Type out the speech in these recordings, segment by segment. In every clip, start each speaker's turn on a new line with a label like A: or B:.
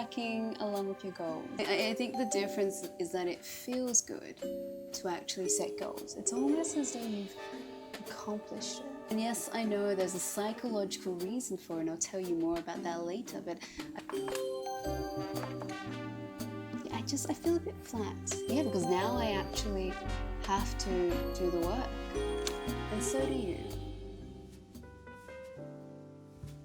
A: tracking along with your goals. I think the difference is that it feels good to actually set goals. It's almost as though you've accomplished it. And yes, I know there's a psychological reason for it, and I'll tell you more about that later, but I feel a bit flat. Yeah, because now I actually have to do the work. And so do you.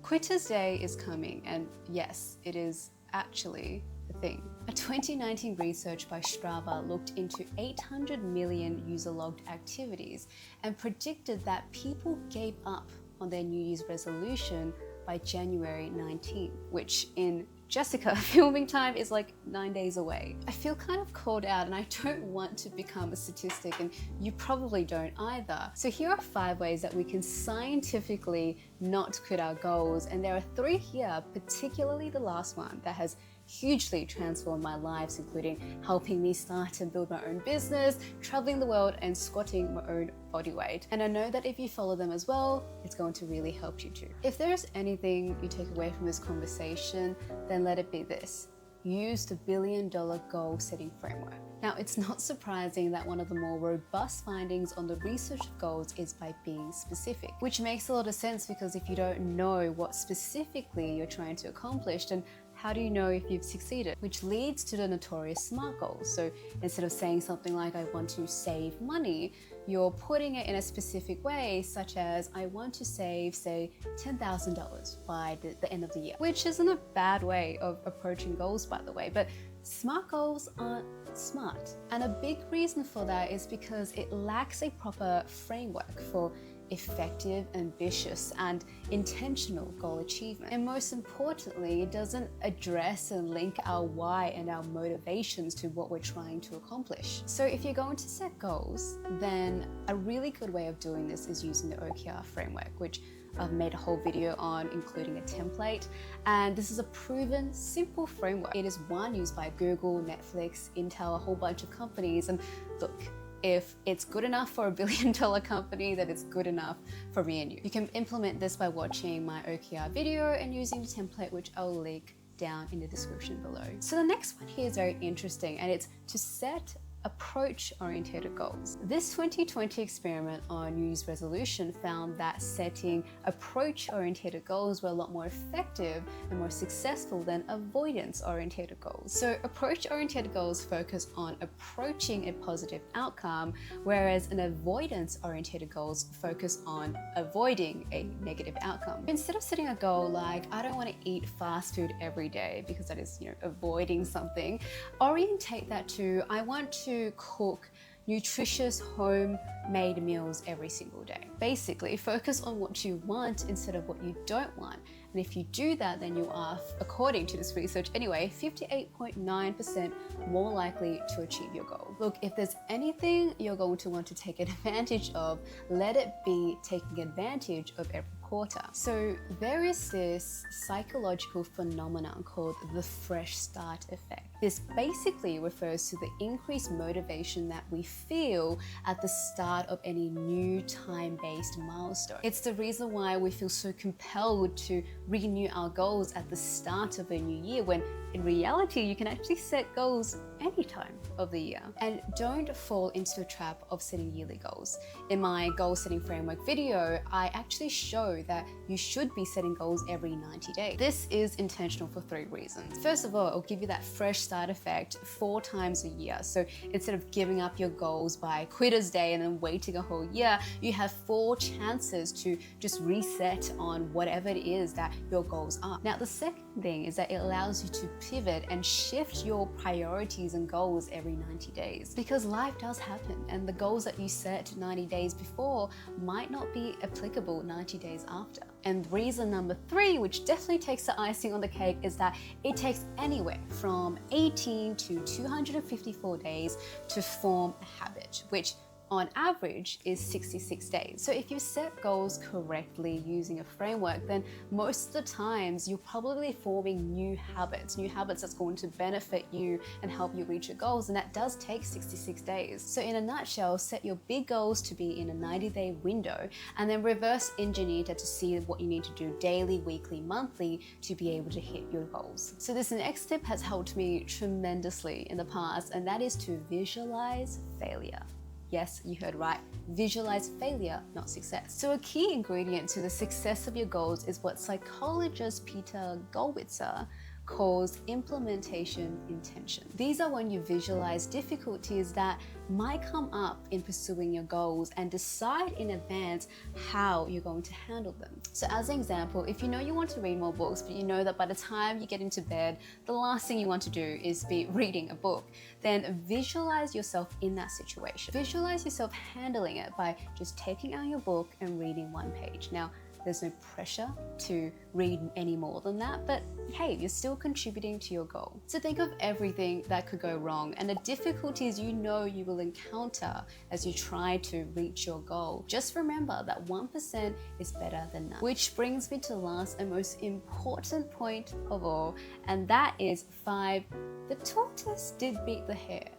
A: Quitter's Day is coming, and yes, it is actually a thing. A 2019 research by Strava looked into 800 million user-logged activities and predicted that people gave up on their New Year's resolution by January 19th, which in Jessica filming time is like 9 days away. I feel kind of called out, and I don't want to become a statistic, and you probably don't either. So here are 5 ways that we can scientifically not quit our goals, and there are 3 here, particularly the last one, that has hugely transformed my lives, including helping me start and build my own business, traveling the world, and squatting my own body weight. And I know that if you follow them as well, it's going to really help you too. If there's anything you take away from this conversation, then let it be this: use the $1 billion goal setting framework. Now, it's not surprising that one of the more robust findings on the research of goals is by being specific, which makes a lot of sense, because if you don't know what specifically you're trying to accomplish, then how do you know if you've succeeded? Which leads to the notorious SMART goals. So instead of saying something like, I want to save money, you're putting it in a specific way, such as, I want to save, say, $10,000 by the end of the year, which isn't a bad way of approaching goals, by the way, but SMART goals aren't smart. And a big reason for that is because it lacks a proper framework for effective, ambitious, and intentional goal achievement. And most importantly, it doesn't address and link our why and our motivations to what we're trying to accomplish. So if you're going to set goals, then a really good way of doing this is using the OKR framework, which I've made a whole video on, including a template. And this is a proven, simple framework. It is one used by Google, Netflix, Intel, a whole bunch of companies. And look, if it's good enough for $1 billion company, then it's good enough for me and you. You can implement this by watching my OKR video and using the template, which I'll link down in the description below. So the next one here is very interesting, and it's to set approach-oriented goals. This 2020 experiment on New Year's resolution found that setting approach-oriented goals were a lot more effective and more successful than avoidance-oriented goals. So approach-oriented goals focus on approaching a positive outcome, whereas an avoidance-oriented goals focus on avoiding a negative outcome. Instead of setting a goal like, I don't want to eat fast food every day, because that is, avoiding something, orientate that to, I want to cook nutritious homemade meals every single day. Basically, focus on what you want instead of what you don't want. And if you do that, then you are, according to this research anyway, 58.9% more likely to achieve your goal. Look, if there's anything you're going to want to take advantage of, let it be taking advantage of every quarter. So there is this psychological phenomenon called the fresh start effect. This basically refers to the increased motivation that we feel at the start of any new time-based milestone. It's the reason why we feel so compelled to renew our goals at the start of a new year, when in reality, you can actually set goals any time of the year. And don't fall into the trap of setting yearly goals. In my goal setting framework video, I actually show that you should be setting goals every 90 days. This is intentional for 3 reasons. First of all, it'll give you that fresh start effect 4 times a year. So instead of giving up your goals by Quitter's Day and then waiting a whole year, you have 4 chances to just reset on whatever it is that your goals are. Now, the second thing is that it allows you to pivot and shift your priorities and goals every 90 days, because life does happen, and the goals that you set 90 days before might not be applicable 90 days after. And reason number 3, which definitely takes the icing on the cake, is that it takes anywhere from 18 to 254 days to form a habit, which on average is 66 days. So if you set goals correctly using a framework, then most of the times you're probably forming new habits that's going to benefit you and help you reach your goals. And that does take 66 days. So in a nutshell, set your big goals to be in a 90-day window and then reverse engineer that to see what you need to do daily, weekly, monthly to be able to hit your goals. So this next tip has helped me tremendously in the past, and that is to visualize failure. Yes, you heard right. Visualize failure, not success. So a key ingredient to the success of your goals is what psychologist Peter Gollwitzer calls implementation intention. These are when you visualize difficulties that might come up in pursuing your goals and decide in advance how you're going to handle them. So as an example, if you know you want to read more books, but you know that by the time you get into bed, the last thing you want to do is be reading a book, then visualize yourself in that situation. Visualize yourself handling it by just taking out your book and reading one page. Now, there's no pressure to read any more than that, but hey, you're still contributing to your goal. So think of everything that could go wrong and the difficulties you know you will encounter as you try to reach your goal. Just remember that 1% is better than none. Which brings me to the last and most important point of all, and that is 5. The tortoise did beat the hare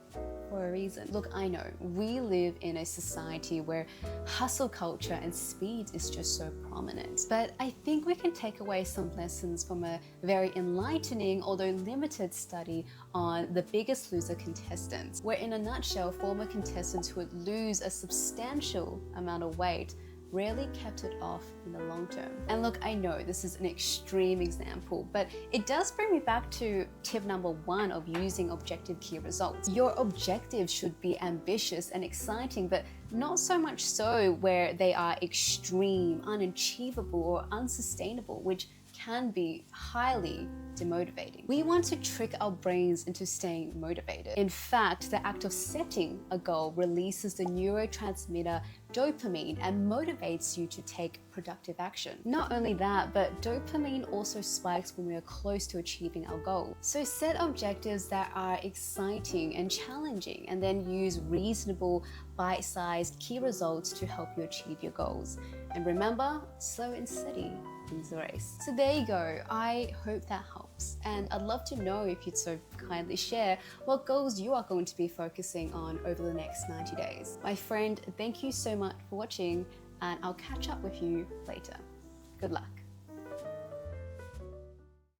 A: for a reason. Look, I know we live in a society where hustle culture and speed is just so prominent, but I think we can take away some lessons from a very enlightening, although limited study on The Biggest Loser contestants, where in a nutshell, former contestants who would lose a substantial amount of weight rarely kept it off in the long term. And look, I know this is an extreme example, but it does bring me back to tip number 1 of using objective key results. Your objectives should be ambitious and exciting, but not so much so where they are extreme, unachievable, or unsustainable, which can be highly demotivating. We want to trick our brains into staying motivated. In fact, the act of setting a goal releases the neurotransmitter dopamine and motivates you to take productive action. Not only that, but dopamine also spikes when we are close to achieving our goal. So set objectives that are exciting and challenging, and then use reasonable, bite-sized key results to help you achieve your goals. And remember, slow and steady wins the race. So there you go. I hope that helps. And I'd love to know if you'd so kindly share what goals you are going to be focusing on over the next 90 days. My friend, thank you so much for watching, and I'll catch up with you later. Good luck.